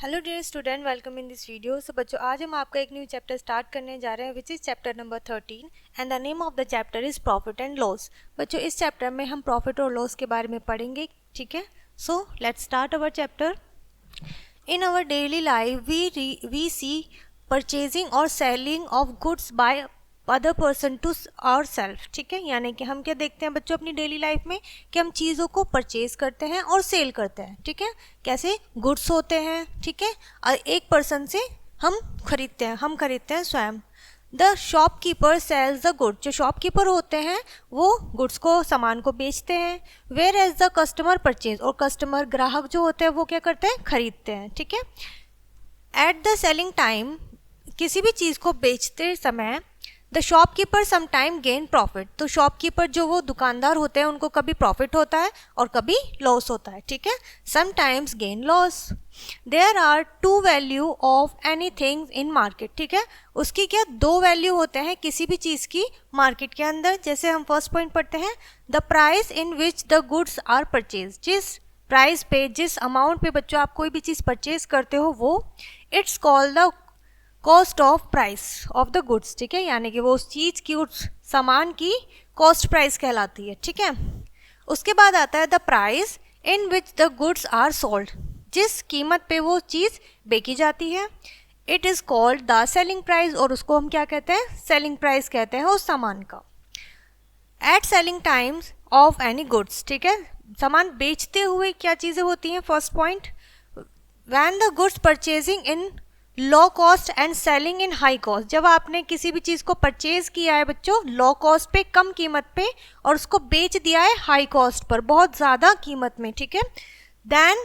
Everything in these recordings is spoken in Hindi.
Hello dear student, welcome in this video. So बच्चों, आज हम आपका एक न्यू चैप्टर स्टार्ट करने जा रहे हैं which is chapter number 13 and the name of the chapter is profit and loss. बच्चों, इस चैप्टर में हम प्रॉफिट और लॉस के बारे में पढ़ेंगे, ठीक है। So let's start our chapter. In our daily life we see purchasing और selling of goods by other person to our self, ठीक है। यानी कि हम क्या देखते हैं बच्चों अपनी डेली लाइफ में कि हम चीज़ों को परचेज करते हैं और सेल करते हैं, ठीक है। कैसे गुड्स होते हैं, ठीक है, और एक पर्सन से हम खरीदते हैं स्वयं। The shopkeeper sells the good, जो शॉपकीपर होते हैं वो गुड्स को, सामान को बेचते हैं। Whereas the customer purchase, और कस्टमर, ग्राहक जो होते हैं वो क्या करते हैं, खरीदते हैं, ठीक है। एट द सेलिंग टाइम, किसी भी चीज़ को बेचते समय the shopkeeper sometime gain profit, तो शॉपकीपर जो वो दुकानदार होते हैं उनको कभी प्रॉफिट होता है और कभी लॉस होता है, ठीक है। Sometimes gain loss. There are two value of anything in market, ठीक है। उसकी क्या दो वैल्यू होते हैं किसी भी चीज़ की मार्केट के अंदर। जैसे हम फर्स्ट पॉइंट पढ़ते हैं, the price in which the goods are purchase, जिस प्राइस पे, जिस अमाउंट पे बच्चों आप कोई भी चीज़ परचेज करते हो वो it's called the cost of price of the goods, ठीक है। यानी कि वो उस चीज़ की, उस सामान की कॉस्ट प्राइस कहलाती है, ठीक है। उसके बाद आता है the price in which the goods are sold, जिस कीमत पे वो चीज़ बेची जाती है। It is called the selling price, और उसको हम क्या कहते हैं, सेलिंग प्राइस कहते हैं उस सामान का। At selling times of any goods, ठीक है, सामान बेचते हुए क्या चीज़ें होती हैं, first point, when the goods purchasing in low cost and selling in high cost, जब आपने किसी भी चीज़ को परचेज किया है बच्चों लो कॉस्ट पे, कम कीमत पे, और उसको बेच दिया है हाई कॉस्ट पर, बहुत ज़्यादा कीमत में, ठीक है, देन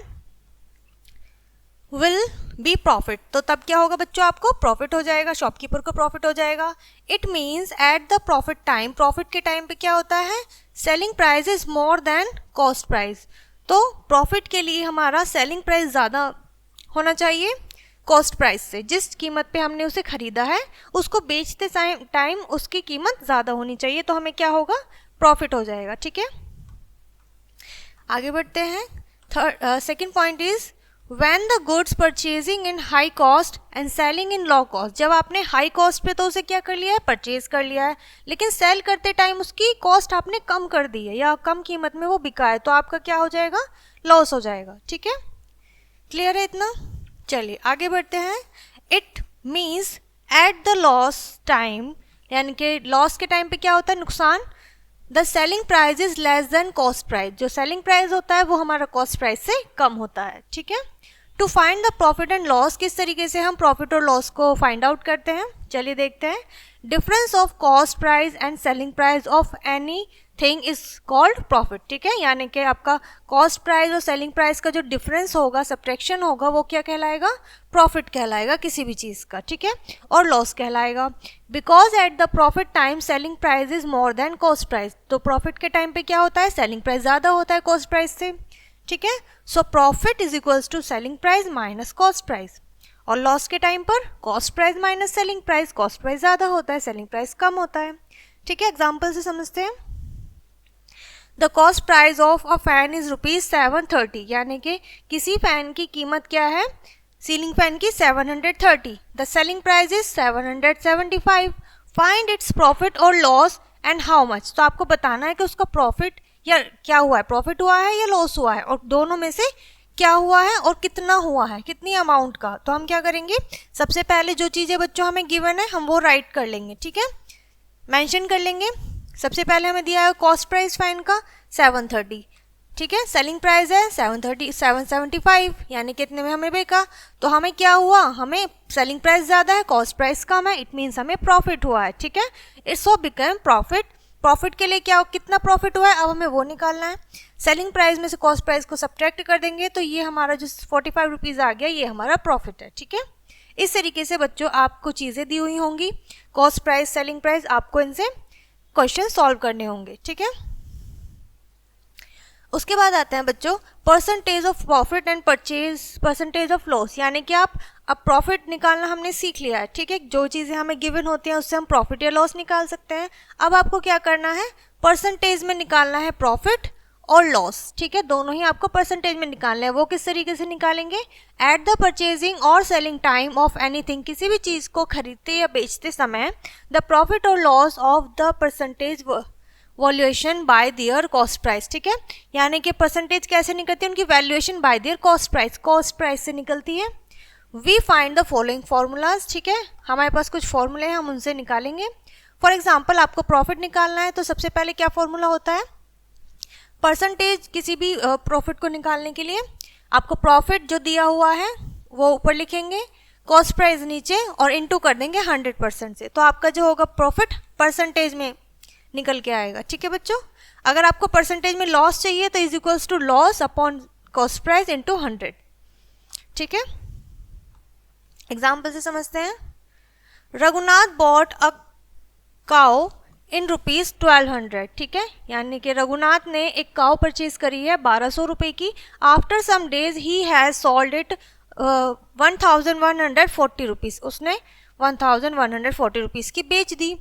विल बी प्रॉफिट, तो तब क्या होगा बच्चों, आपको प्रॉफिट हो जाएगा, शॉपकीपर को प्रॉफिट हो जाएगा। It means at the profit time, profit के टाइम पे क्या होता है, selling price is more than cost price, तो प्रॉफिट के लिए हमारा सेलिंग प्राइस ज़्यादा होना चाहिए कॉस्ट प्राइस से। जिस कीमत पे हमने उसे खरीदा है उसको बेचते टाइम उसकी कीमत ज़्यादा होनी चाहिए, तो हमें क्या होगा, प्रॉफिट हो जाएगा, ठीक है। आगे बढ़ते हैं। Second point is when the goods purchasing in high cost and selling in low cost, जब आपने हाई कॉस्ट पे तो उसे क्या कर लिया है, परचेज कर लिया है, लेकिन सेल करते टाइम उसकी कॉस्ट आपने कम कर दी है या कम कीमत में वो बिका है, तो आपका क्या हो जाएगा, लॉस हो जाएगा, ठीक है। क्लियर है इतना? चलिए आगे बढ़ते हैं। It means at the loss time, यानी कि लॉस के टाइम पे क्या होता है, नुकसान, the selling price is less than cost price, जो सेलिंग प्राइस होता है वो हमारा कॉस्ट प्राइस से कम होता है, ठीक है। To find the profit and loss, किस तरीके से हम प्रॉफिट और लॉस को फाइंड आउट करते हैं, चलिए देखते हैं। Difference of cost price and selling price of any thing is called profit, ठीक है। यानी कि आपका कॉस्ट प्राइस और सेलिंग प्राइस का जो डिफरेंस होगा, सब्ट्रैक्शन होगा, वो क्या कहलाएगा, प्रॉफिट कहलाएगा किसी भी चीज़ का, ठीक है, और लॉस कहलाएगा। Because at the profit time selling price is more than cost price, तो प्रॉफिट के टाइम पे क्या होता है, सेलिंग प्राइस ज़्यादा होता है कॉस्ट प्राइस से, ठीक है। So profit is equals to selling price minus cost price, और लॉस के टाइम पर cost price minus selling price, cost price ज़्यादा होता है, सेलिंग प्राइस कम होता है, ठीक है। एग्जाम्पल से समझते हैं। The cost price of a fan is ₹730, यानी कि किसी फैन की कीमत क्या है, सीलिंग फैन की 730, the selling price is 775। Find its profit और लॉस एंड हाउ मच, तो आपको बताना है कि उसका प्रॉफिट या क्या हुआ है, प्रॉफिट हुआ है या लॉस हुआ है, और दोनों में से क्या हुआ है और कितना हुआ है, कितनी अमाउंट का। तो हम क्या करेंगे, सबसे पहले जो चीज़ें बच्चों हमें गिवन है हम वो राइट कर लेंगे, ठीक है, मेंशन कर लेंगे। सबसे पहले हमें दिया है कॉस्ट प्राइस फैन का 730, ठीक है, सेलिंग प्राइस है 775, यानी कितने में हमें बेचा, तो हमें क्या हुआ, हमें सेलिंग प्राइस ज़्यादा है, कॉस्ट प्राइस कम है, इट मीन्स हमें प्रॉफिट हुआ है, ठीक है। It's so become profit, profit के लिए क्या, कितना प्रॉफिट हुआ है, अब हमें वो निकालना है। सेलिंग प्राइस में से कॉस्ट प्राइस को सब्ट्रैक्ट कर देंगे, तो ये हमारा जो 45 रुपीज़ आ गया, ये हमारा प्रॉफिट है, ठीक है। इस तरीके से बच्चों आपको चीज़ें दी हुई होंगी, कॉस्ट प्राइस, सेलिंग प्राइस, आपको इनसे क्वेश्चन सॉल्व करने होंगे, ठीक है। उसके बाद आते हैं बच्चों percentage of profit and purchase percentage of loss, यानी कि अब प्रॉफिट निकालना हमने सीख लिया है, ठीक है, जो चीज़ें हमें गिवन होती हैं उससे हम प्रॉफिट या लॉस निकाल सकते हैं। अब आपको क्या करना है, परसेंटेज में निकालना है प्रॉफिट और लॉस, ठीक है, दोनों ही आपको परसेंटेज में निकालना है। वो किस तरीके से निकालेंगे? एट द परचेजिंग और सेलिंग टाइम ऑफ एनीथिंग, किसी भी चीज़ को खरीदते या बेचते समय, द प्रॉफिट और loss of the percentage valuation by their cost price, ठीक है, यानी कि परसेंटेज कैसे निकलती है? उनकी valuation by their cost price से निकलती है। We find the following formulas, ठीक है, हमारे पास कुछ फॉर्मूले हैं, हम उनसे निकालेंगे। फॉर एग्जाम्पल आपको प्रॉफिट निकालना है तो सबसे पहले क्या फॉर्मूला होता है? परसेंटेज किसी भी प्रॉफिट को निकालने के लिए आपको प्रॉफिट जो दिया हुआ है वो ऊपर लिखेंगे, कॉस्ट प्राइस नीचे, और इनटू कर देंगे 100% से, तो आपका जो होगा प्रॉफिट परसेंटेज में निकल के आएगा, ठीक है बच्चों। अगर आपको परसेंटेज में लॉस चाहिए तो is equals to loss upon cost price into 100, ठीक है। एग्जाम्पल से समझते हैं। Raghunath bought a cow in ₹1200, ठीक है, यानी कि रघुनाथ ने एक काउ परचेज करी है 1200 रुपये की। After some days he has sold it 1140 rupees, उसने 1140 रुपीज़ की बेच दी।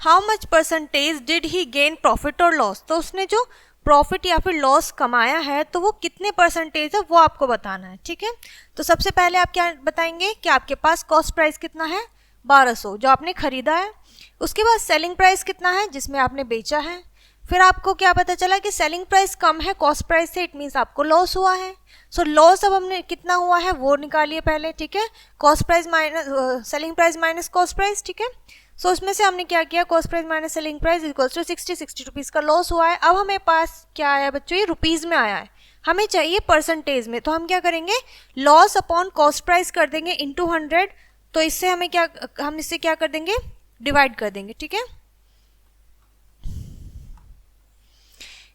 How much percentage did he gain profit और लॉस, तो उसने जो प्रॉफिट या फिर लॉस कमाया है तो वो कितने परसेंटेज है वो आपको बताना है, ठीक है। तो सबसे पहले आप क्या बताएंगे कि आपके पास कॉस्ट प्राइस कितना है? 1200 जो आपने खरीदा है। उसके बाद सेलिंग प्राइस कितना है जिसमें आपने बेचा है। फिर आपको क्या पता चला कि सेलिंग प्राइस कम है कॉस्ट प्राइस से, इट मीन्स आपको लॉस हुआ है। सो लॉस अब हमने कितना हुआ है वो निकालिए पहले, ठीक है, cost price minus selling price minus cost price, ठीक है। सो उसमें से हमने क्या किया, cost price minus selling price equals to 60 rupees का लॉस हुआ है। अब हमें पास क्या आया बच्चों? ये रुपीज़ में आया है, हमें चाहिए परसेंटेज में, तो हम क्या करेंगे, लॉस अपॉन कॉस्ट प्राइस कर देंगे इंटू 100, तो इससे हमें क्या, हम इससे क्या कर देंगे, डिवाइड कर देंगे, ठीक है।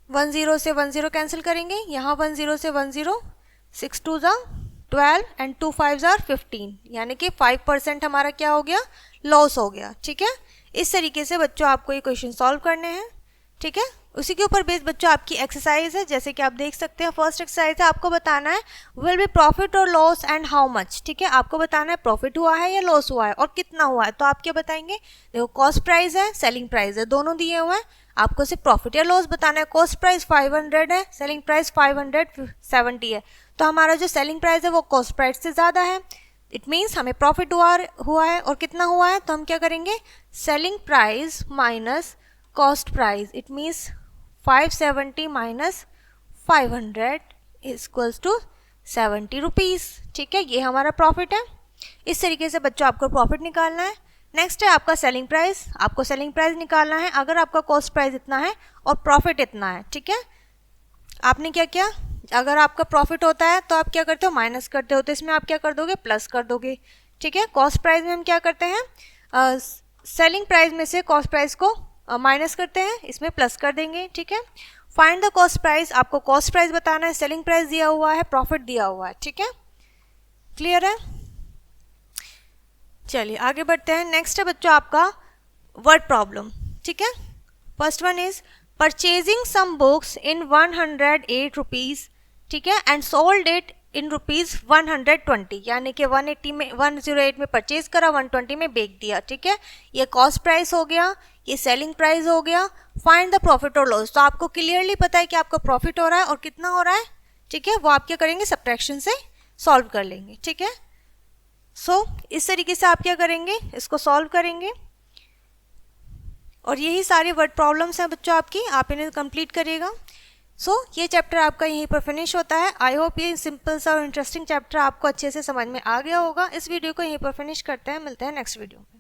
10 से 10 कैंसिल करेंगे, यहाँ 10 से 10, 6 2 12 एंड 2 5 15, यानी कि 5% हमारा क्या हो गया, लॉस हो गया, ठीक है। इस तरीके से बच्चों आपको ये क्वेश्चन सॉल्व करने हैं, ठीक है। उसी के ऊपर बेस्ड बच्चों आपकी एक्सरसाइज है, जैसे कि आप देख सकते हैं। फर्स्ट एक्सरसाइज है, आपको बताना है विल बी प्रॉफिट और लॉस एंड हाउ मच, ठीक है, आपको बताना है प्रॉफिट हुआ है या लॉस हुआ है और कितना हुआ है। तो आप क्या बताएंगे, देखो कॉस्ट प्राइस है, सेलिंग प्राइस है, दोनों दिए हुए हैं, आपको सिर्फ प्रॉफिट या लॉस बताना है। कॉस्ट प्राइस 500 है, सेलिंग प्राइस 570 है, तो हमारा जो सेलिंग प्राइस है वो कॉस्ट प्राइस से ज़्यादा है, इट मीन्स हमें प्रॉफिट हुआ है। और कितना हुआ है, तो हम क्या करेंगे, selling price minus cost price, it means 570 minus 500 equals to 70 rupees, ठीक है, ये हमारा प्रॉफिट है। इस तरीके से बच्चों आपको प्रॉफिट निकालना है। नेक्स्ट है आपका सेलिंग प्राइस, आपको सेलिंग प्राइस निकालना है। अगर आपका कॉस्ट प्राइस इतना है और प्रॉफिट इतना है, ठीक है, आपने क्या किया, अगर आपका प्रॉफिट होता है तो आप क्या करते हो, माइनस करते हो, तो इसमें आप क्या कर दोगे, प्लस कर दोगे, ठीक है। कॉस्ट प्राइस में हम क्या करते हैं, सेलिंग प्राइस में से कॉस्ट प्राइस को माइनस करते हैं, इसमें प्लस कर देंगे, ठीक है। फाइंड द कॉस्ट प्राइस, आपको कॉस्ट प्राइस बताना है, सेलिंग प्राइस दिया हुआ है, प्रॉफिट दिया हुआ है, ठीक है, क्लियर है। चलिए आगे बढ़ते हैं। नेक्स्ट है बच्चों आपका वर्ड प्रॉब्लम, ठीक है। First one is purchasing some books in 108 rupees, ठीक है, एंड सोल्ड इट इन ₹120, यानी कि 108 में परचेज करा, 120 में बेच दिया, ठीक है। ये कॉस्ट प्राइस हो गया, ये सेलिंग प्राइस हो गया। फाइंड द प्रॉफिट और लॉस, तो आपको क्लियरली पता है कि आपको प्रॉफिट हो रहा है और कितना हो रहा है, ठीक है, वो आप क्या करेंगे, सब्ट्रैक्शन से सॉल्व कर लेंगे, ठीक है। सो इस तरीके से आप क्या करेंगे, इसको सॉल्व करेंगे, और यही सारी वर्ड प्रॉब्लम्स हैं बच्चों आपकी, आप इन्हें कंप्लीट करिएगा। सो ये चैप्टर आपका यहीं पर फिनिश होता है। आई होप ये सिंपल सा और इंटरेस्टिंग चैप्टर आपको अच्छे से समझ में आ गया होगा। इस वीडियो को यहीं पर फिनिश करते हैं, मिलते हैं नेक्स्ट वीडियो में।